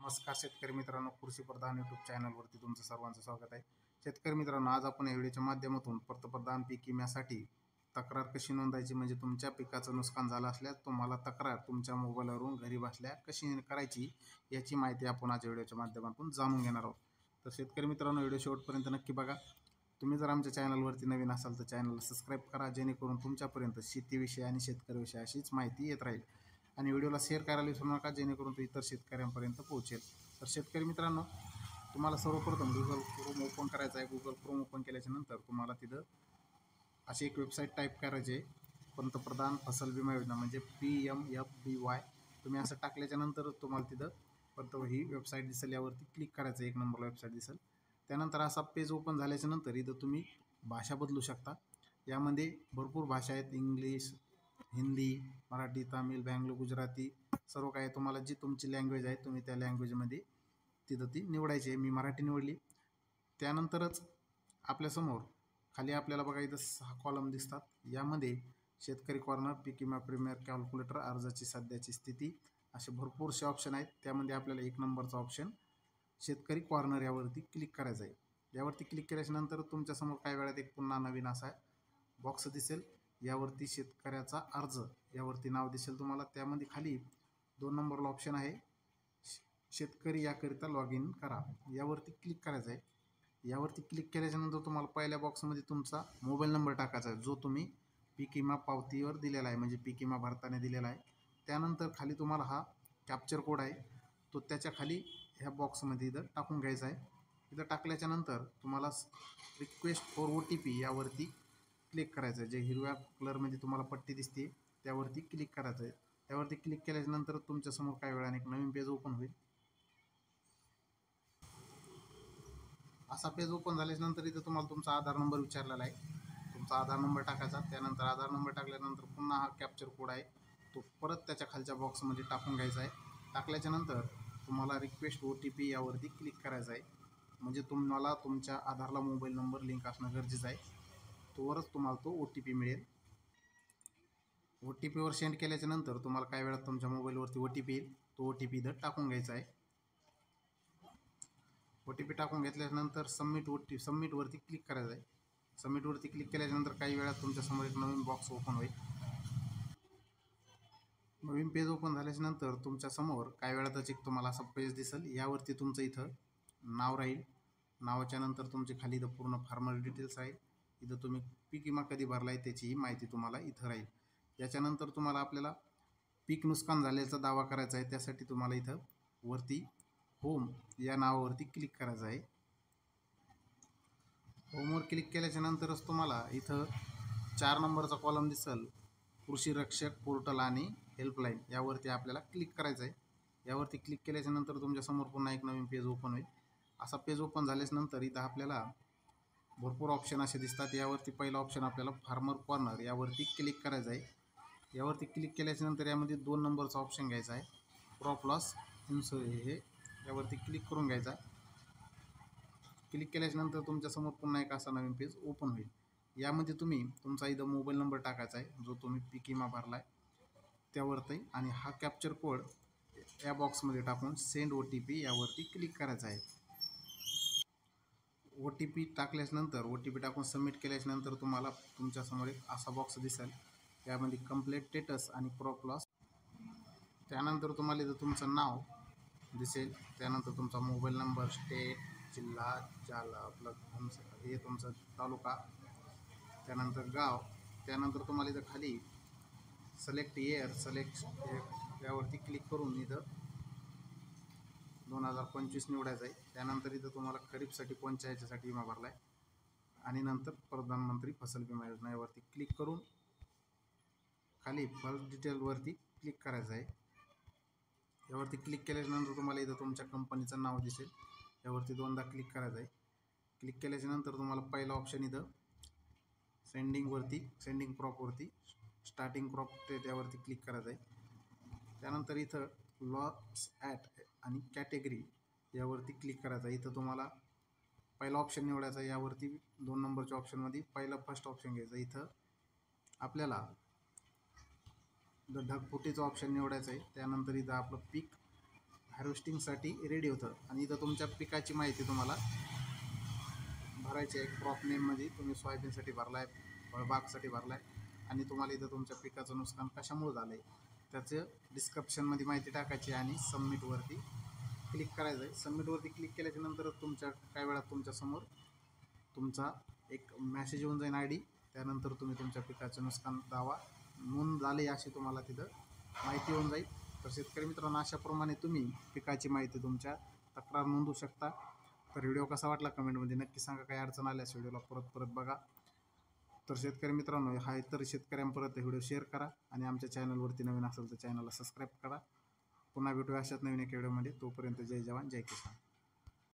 नमस्कार शेतकरी मित्रांनो, कृषी प्रधान यूट्यूब चॅनलवरती तुमचं सर्वांचं स्वागत आहे. शेतकरी मित्रांनो, आज आपण या व्हिडिओच्या माध्यमातून पंतप्रधान पीक विम्यासाठी तक्रार कशी नोंदायची, म्हणजे तुमच्या पिकाचं नुकसान झालं असल्यास तुम्हाला तक्रार तुमच्या मोबाईलवरून घरी बसल्या कशी करायची याची माहिती आपण आज व्हिडिओच्या माध्यमातून जाणून घेणार आहोत. तर शेतकरी मित्रांनो, व्हिडिओ शेवटपर्यंत नक्की बघा. तुम्ही जर आमच्या चॅनलवरती नवीन असाल तर चॅनलला सबस्क्राईब करा, जेणेकरून तुमच्यापर्यंत शेतीविषयी आणि शेतकरीविषयी अशीच माहिती येत राहील. आणि व्हिडिओला शेअर करायला विसरू नका, जेणेकरून तो इतर शेतकऱ्यांपर्यंत पोहोचेल. तर शेतकरी मित्रांनो, तुम्हाला सर्वप्रथम गुगल क्रोम ओपन करायचं आहे. गुगल क्रोम ओपन केल्याच्या नंतर तुम्हाला तिथं अशी एक वेबसाईट टाईप करायची आहे, पंतप्रधान फसल विमा योजना, म्हणजे PMFBY. तुम्ही असं टाकल्याच्या नंतर तुम्हाला तिथं ही वेबसाईट दिसेल, यावरती क्लिक करायचं. एक नंबरला वेबसाईट दिसेल. त्यानंतर असा पेज ओपन झाल्याच्या नंतर इथं तुम्ही भाषा बदलू शकता. यामध्ये भरपूर भाषा आहेत, इंग्लिश, हिंदी, मराठी, तामिळ, बंगाली, गुजराती, सर्व काही. तुम्हाला जी तुमची लँग्वेज आहे तुम्ही त्या लँग्वेजमध्ये तिथं ती निवडायची आहे. मी मराठी निवडली. त्यानंतरच आपल्यासमोर खाली आपल्याला बघा इथं 6 कॉलम दिसतात. यामध्ये शेतकरी कॉर्नर, पीक विमा प्रीमियर कॅल्क्युलेटर, अर्जाची सध्याची स्थिती, असे भरपूरसे ऑप्शन आहेत. त्यामध्ये आपल्याला 1 नंबरचा ऑप्शन शेतकरी कॉर्नर यावरती क्लिक करायचं आहे. यावरती क्लिक केल्याच्यानंतर तुमच्यासमोर काही वेळात एक पुन्हा नवीन असा बॉक्स दिसेल. यावरती शेतकऱ्याचा अर्ज यावरती नाव दिसेल तुम्हाला. त्यामध्ये खाली 2 नंबरला ऑप्शन आहे शेतकरी याकरिता लॉग इन करा. यावरती क्लिक करायचं आहे. यावरती क्लिक केल्याच्यानंतर तुम्हाला पहिल्या बॉक्समध्ये तुमचा मोबाईल नंबर टाकायचा आहे, जो तुम्ही पीक विमा पावतीवर दिलेला आहे, म्हणजे पीक विमा भरताना दिलेला आहे. त्यानंतर खाली तुम्हाला हा कॅप्चर कोड आहे, तो त्याच्या खाली ह्या बॉक्समध्ये इथं टाकून घ्यायचा आहे. इथं टाकल्याच्यानंतर तुम्हाला रिक्वेस्ट फॉर OTP यावरती क्लिक करायचं आहे. जे हिरव्या कलरमध्ये तुम्हाला पट्टी दिसते त्यावरती क्लिक करायचं आहे. त्यावरती क्लिक केल्याच्यानंतर तुमच्यासमोर काही वेळाने एक नवीन पेज ओपन होईल. असा पेज ओपन झाल्याच्यानंतर इथं तुम्हाला तुमचा आधार नंबर विचारलेला आहे. तुमचा आधार नंबर टाकायचा. त्यानंतर आधार नंबर टाकल्यानंतर पुन्हा हा कॅप्चर कोड आहे, तो परत त्याच्या खालच्या बॉक्समध्ये टाकून घ्यायचा आहे. टाकल्याच्यानंतर तुम्हाला रिक्वेस्ट OTP यावरती क्लिक करायचं आहे. म्हणजे तुम्हाला तुमच्या आधारला मोबाईल नंबर लिंक असणं गरजेचं आहे, तोवरच तुम्हाला तो OTP मिळेल. OTPवर सेंड केल्याच्यानंतर तुम्हाला काही वेळात तुमच्या मोबाईलवरती OTP येईल. तो OTP इथं टाकून घ्यायचा आहे. OTP टाकून घेतल्यानंतर सबमिटवरती क्लिक करायचं आहे. सबमिटवरती क्लिक केल्यानंतर काही वेळात तुमच्यासमोर एक नवीन बॉक्स ओपन होईल. नवीन पेज ओपन झाल्याच्यानंतर तुमच्यासमोर काही वेळातच एक तुम्हाला असं पेज दिसेल. यावरती तुमचं इथं नाव राहील. नावाच्या नंतर तुमची खाली इथं पूर्ण फार्मर डिटेल्स राहील. इथं तुम्ही पीक विमा कधी भरला आहे त्याचीही माहिती तुम्हाला इथं राहील. याच्यानंतर तुम्हाला आपल्याला पीक नुकसान झाल्याचा दावा करायचा आहे. त्यासाठी तुम्हाला इथं वरती होम या नावावरती क्लिक करायचं आहे. होमवर क्लिक केल्याच्यानंतरच तुम्हाला इथं 4 नंबरचा कॉलम दिसेल, कृषी रक्षक पोर्टल आणि हेल्पलाईन. यावरती आपल्याला क्लिक करायचं आहे. यावरती क्लिक केल्याच्यानंतर तुमच्यासमोर पुन्हा एक नवीन पेज ओपन होईल. असा पेज ओपन झाल्याच्यानंतर इथं आपल्याला भरपूर ऑप्शन असे दिसतात. यावरती पहिला ऑप्शन आपल्याला फार्मर कॉर्नर यावरती क्लिक करायचं आहे. यावरती क्लिक केल्याच्यानंतर यामध्ये 2 नंबरचा ऑप्शन घ्यायचा आहे, क्रॉप लॉस हे यावरती क्लिक करून घ्यायचा आहे. क्लिक केल्याच्यानंतर तुमच्यासमोर पुन्हा एक असा नवीन पेज ओपन होईल. यामध्ये तुम्ही तुमचा इथं मोबाईल नंबर टाकायचा आहे, जो तुम्ही पीक विमा भरला आहे त्यावरती, आणि हा कॅप्चर कोड या बॉक्समध्ये टाकून सेंड OTP यावरती क्लिक करायचा आहे. OTP टाकल्याच्यानंतर OTP टाकून सबमिट केल्याच्यानंतर तुम्हाला तुमच्यासमोर एक असा बॉक्स दिसेल. यामध्ये कंप्लीट स्टेटस आणि क्रॉप लॉस. त्यानंतर तुम्हाला इथं तुमचं नाव दिसेल. त्यानंतर तुमचा मोबाईल नंबर, स्टेट, जिल्हा, आपलं हे तुमचं तालुका, त्यानंतर गाव. त्यानंतर तुम्हाला इथं खाली सिलेक्ट यावरती क्लिक करून इथं 2025 निवडायचं आहे. त्यानंतर इथं तुम्हाला खरीपसाठी कोणत्या ह्याच्यासाठी विमा भरला आहे, आणि नंतर प्रधानमंत्री फसल विमा योजना यावरती क्लिक करून खाली फर्स्ट डिटेलवरती क्लिक करायचं आहे. यावरती क्लिक केल्याच्यानंतर तुम्हाला इथं तुमच्या कंपनीचं नाव दिसेल. यावरती 2दा क्लिक करायचं आहे. क्लिक केल्याच्यानंतर तुम्हाला पहिला ऑप्शन इथं सेंडिंग क्रॉपवरती स्टार्टिंग क्रॉप त्यावरती क्लिक करायचं आहे. त्यानंतर इथं लॉस ॲट आणि कॅटेगरी यावरती क्लिक करायचं आहे. इथं तुम्हाला पहिला ऑप्शन निवडायचा आहे. यावरती 2 नंबरच्या ऑप्शनमध्ये फर्स्ट ऑप्शन घ्यायचं. इथं आपल्याला ढगफुटीचा ऑप्शन निवडायचा आहे. त्यानंतर इथं आपलं पीक हार्वेस्टिंगसाठी रेडी होतं. आणि इथं तुमच्या पिकाची माहिती तुम्हाला भरायची आहे. क्रॉप नेममध्ये तुम्ही सोयाबीनसाठी भरला आहे, फळबागसाठी भरला आहे, आणि तुम्हाला इथं तुमच्या पिकाचं नुकसान कशामुळे झालं आहे त्याचं डिस्क्रिप्शनमध्ये माहिती टाकायची आणि सबमिटवरती क्लिक करायचं आहे. सबमिटवरती क्लिक केल्याच्या नंतरच तुमच्या काही वेळात तुमच्यासमोर तुमचा एक मॅसेज येऊन जाईल ID. त्यानंतर तुम्ही तुमच्या पिकाचं नुकसान दावा नोंद झाले अशी तुम्हाला तिथं माहिती येऊन जाईल. तर शेतकरी मित्रांनो, अशाप्रमाणे तुम्ही पिकाची माहिती तुमच्या तक्रार नोंदवू शकता. तर व्हिडिओ कसा वाटला कमेंटमध्ये नक्की सांगा. काही अडचण आल्यास व्हिडिओला परत बघा. तर शेतकरी मित्रांनो, हा इतर शेतकऱ्यांपर्यंत व्हिडिओ शेअर करा आणि आमच्या चॅनलवरती नवीन असेल तर चॅनलला सबस्क्राईब करा. पुन्हा भेटूया अशाच नवीन एका व्हिडिओमध्ये. तोपर्यंत जय जवान जय किसान.